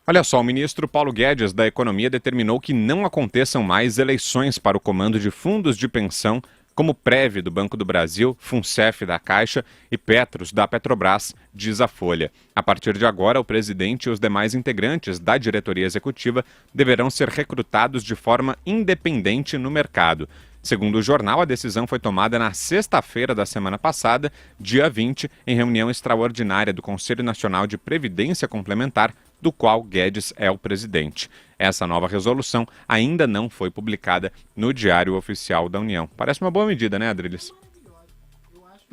Olha só, o ministro Paulo Guedes da Economia determinou que não aconteçam mais eleições para o comando de fundos de pensão, como Prev do Banco do Brasil, Funcef da Caixa e Petros da Petrobras, diz a Folha. A partir de agora, o presidente e os demais integrantes da diretoria executiva deverão ser recrutados de forma independente no mercado. Segundo o jornal, a decisão foi tomada na sexta-feira da semana passada, dia 20, em reunião extraordinária do Conselho Nacional de Previdência Complementar, do qual Guedes é o presidente. Essa nova resolução ainda não foi publicada no Diário Oficial da União. Parece uma boa medida, né, Adriles?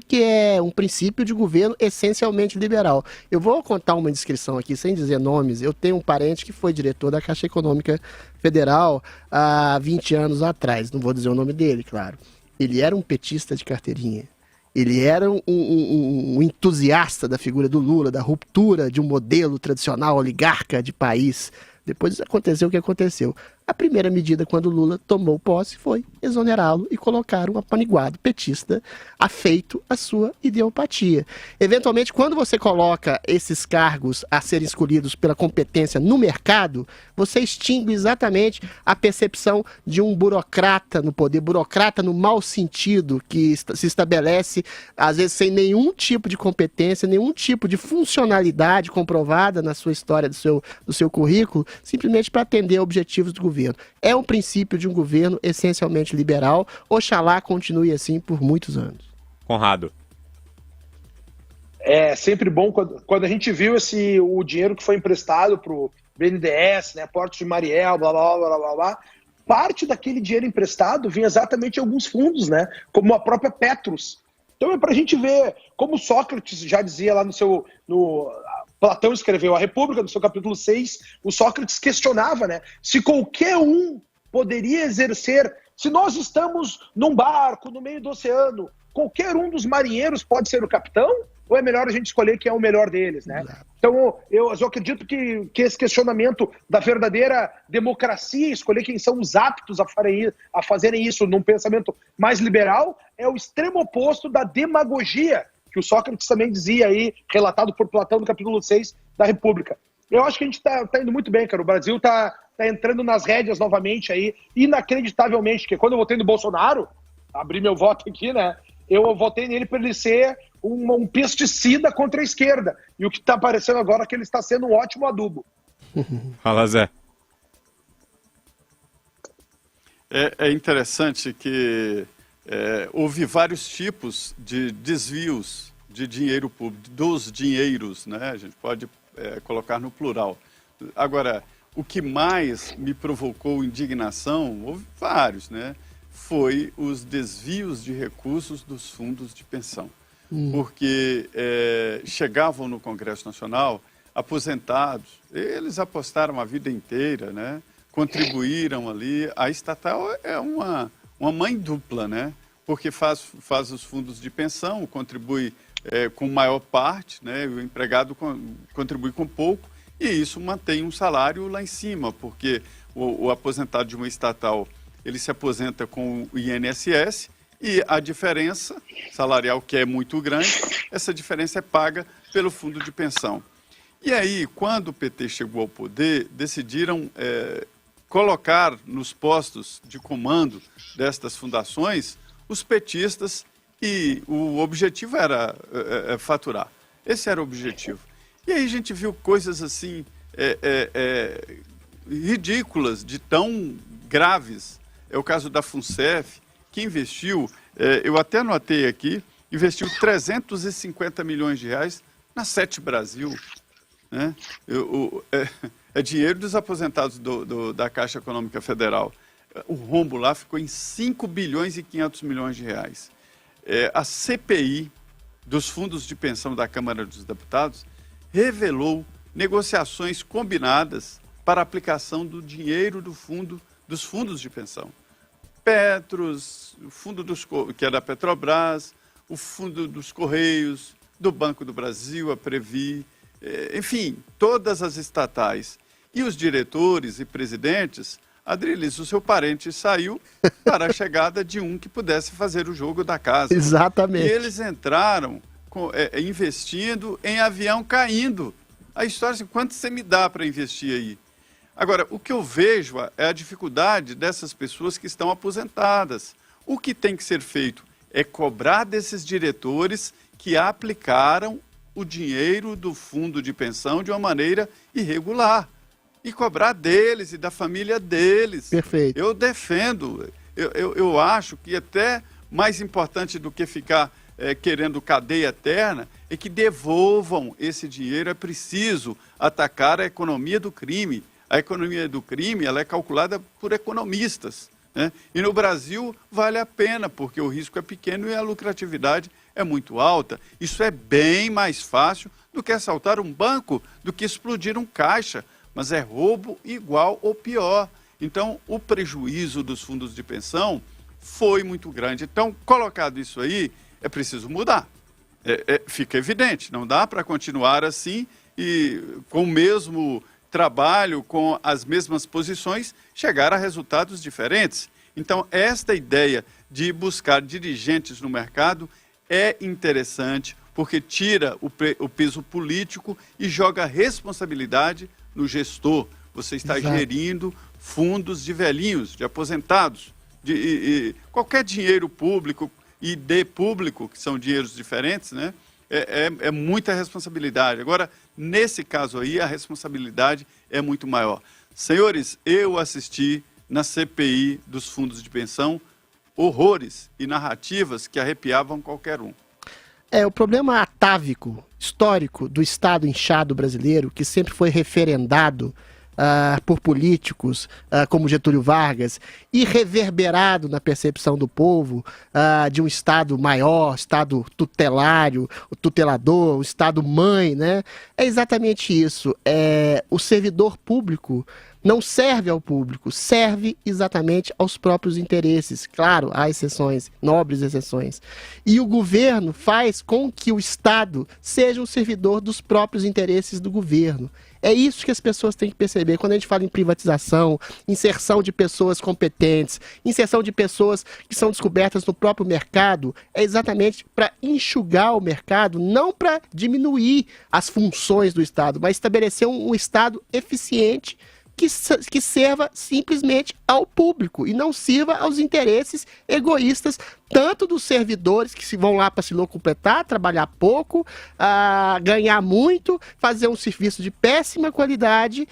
Que é um princípio de governo essencialmente liberal. Eu vou contar uma descrição aqui, sem dizer nomes. Eu tenho um parente que foi diretor da Caixa Econômica Federal há 20 anos atrás. Não vou dizer o nome dele, claro. Ele era um petista de carteirinha. Ele era um entusiasta da figura do Lula, da ruptura de um modelo tradicional oligarca de país. Depois aconteceu o que aconteceu. A primeira medida, quando o Lula tomou posse, foi exonerá-lo e colocar um apaniguado petista afeito à sua ideopatia. Eventualmente, quando você coloca esses cargos a serem escolhidos pela competência no mercado, você extingue exatamente a percepção de um burocrata no poder, burocrata no mau sentido, que se estabelece, às vezes, sem nenhum tipo de competência, nenhum tipo de funcionalidade comprovada na sua história, do seu currículo, simplesmente para atender objetivos do governo. É um princípio de um governo essencialmente liberal. Oxalá continue assim por muitos anos. Conrado. É sempre bom quando a gente viu o dinheiro que foi emprestado para o BNDES, né, Portos de Mariel, blá, blá, blá, blá, blá. Parte daquele dinheiro emprestado vinha exatamente de alguns fundos, né, como a própria Petros. Então é para a gente ver, como Sócrates já dizia lá Platão escreveu A República, no seu capítulo 6, o Sócrates questionava, né, se qualquer um poderia exercer, se nós estamos num barco no meio do oceano, qualquer um dos marinheiros pode ser o capitão? Ou é melhor a gente escolher quem é o melhor deles, né? Então, eu acredito que esse questionamento da verdadeira democracia, escolher quem são os aptos a fazerem isso num pensamento mais liberal, é o extremo oposto da demagogia, que o Sócrates também dizia aí, relatado por Platão no capítulo 6 da República. Eu acho que a gente tá indo muito bem, cara. O Brasil tá entrando nas rédeas novamente aí, inacreditavelmente, porque quando eu votei no Bolsonaro, abri meu voto aqui, né? Eu votei nele para ele ser um pesticida contra a esquerda. E o que está aparecendo agora é que ele está sendo um ótimo adubo. Fala, Zé. É interessante que houve vários tipos de desvios de dinheiro público, dos dinheiros, né? A gente pode colocar no plural. Agora, o que mais me provocou indignação, houve vários, né? Foi os desvios de recursos dos fundos de pensão. Porque chegavam no Congresso Nacional aposentados, eles apostaram a vida inteira, né? Contribuíram ali. A estatal é uma mãe dupla, né? Porque faz os fundos de pensão, contribui com maior parte, né? O empregado contribui com pouco, e isso mantém um salário lá em cima, porque o aposentado de uma estatal, ele se aposenta com o INSS, e a diferença salarial, que é muito grande, essa diferença é paga pelo fundo de pensão. E aí, quando o PT chegou ao poder, decidiram colocar nos postos de comando destas fundações os petistas, e o objetivo era faturar. Esse era o objetivo. E aí a gente viu coisas assim ridículas, de tão graves. É o caso da Funcef, que investiu, eu até anotei aqui, investiu 350 milhões de reais na Sete Brasil. Né? É dinheiro dos aposentados da Caixa Econômica Federal. O rombo lá ficou em 5 bilhões e 500 milhões de reais. A CPI dos fundos de pensão da Câmara dos Deputados revelou negociações combinadas para a aplicação do dinheiro dos fundos de pensão. Petros, o fundo que é da Petrobras, o fundo dos Correios, do Banco do Brasil, a Previ, enfim, todas as estatais. E os diretores e presidentes, Adriles, o seu parente saiu para a chegada de um que pudesse fazer o jogo da casa. Exatamente. E eles entraram investindo em avião caindo. a história assim, quanto você me dá para investir aí? Agora, o que eu vejo é a dificuldade dessas pessoas que estão aposentadas. O que tem que ser feito é cobrar desses diretores que aplicaram o dinheiro do fundo de pensão de uma maneira irregular. E cobrar deles e da família deles. Perfeito. Eu defendo, eu acho que até mais importante do que ficar querendo cadeia eterna, é que devolvam esse dinheiro. É preciso atacar a economia do crime. A economia do crime ela é calculada por economistas, né? E no Brasil vale a pena, porque o risco é pequeno e a lucratividade é muito alta. Isso é bem mais fácil do que assaltar um banco, do que explodir um caixa, mas é roubo igual ou pior. Então, o prejuízo dos fundos de pensão foi muito grande. Então, colocado isso aí, é preciso mudar. Fica evidente, não dá para continuar assim e com o mesmo trabalho, com as mesmas posições, chegar a resultados diferentes. Então, esta ideia de buscar dirigentes no mercado é interessante, porque tira o peso político e joga a responsabilidade no gestor. Você está Exato. gerindo fundos de velhinhos, de aposentados, qualquer dinheiro público e de público, que são dinheiros diferentes, né? É muita responsabilidade. Agora, nesse caso aí, a responsabilidade é muito maior. Senhores, eu assisti na CPI dos fundos de pensão horrores e narrativas que arrepiavam qualquer um. O problema atávico, histórico do Estado inchado brasileiro, que sempre foi referendado por políticos como Getúlio Vargas e reverberado na percepção do povo de um Estado maior, Estado tutelário, o tutelador, o Estado mãe, né? É exatamente isso. O servidor público não serve ao público, serve exatamente aos próprios interesses. Claro, há exceções, nobres exceções. E o governo faz com que o Estado seja um servidor dos próprios interesses do governo. É isso que as pessoas têm que perceber. Quando a gente fala em privatização, inserção de pessoas competentes, inserção de pessoas que são descobertas no próprio mercado, é exatamente para enxugar o mercado, não para diminuir as funções do Estado, mas estabelecer um Estado eficiente que serva simplesmente ao público e não sirva aos interesses egoístas, tanto dos servidores que vão lá para se locupletar, trabalhar pouco, ganhar muito, fazer um serviço de péssima qualidade,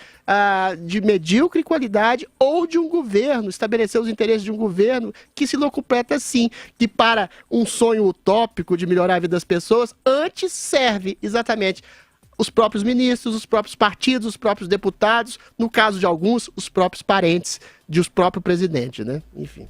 de medíocre qualidade, ou de um governo, estabelecer os interesses de um governo que se locupleta sim, que para um sonho utópico de melhorar a vida das pessoas, antes serve exatamente os próprios ministros, os próprios partidos, os próprios deputados, no caso de alguns, os próprios parentes de os próprios presidentes, né? Enfim.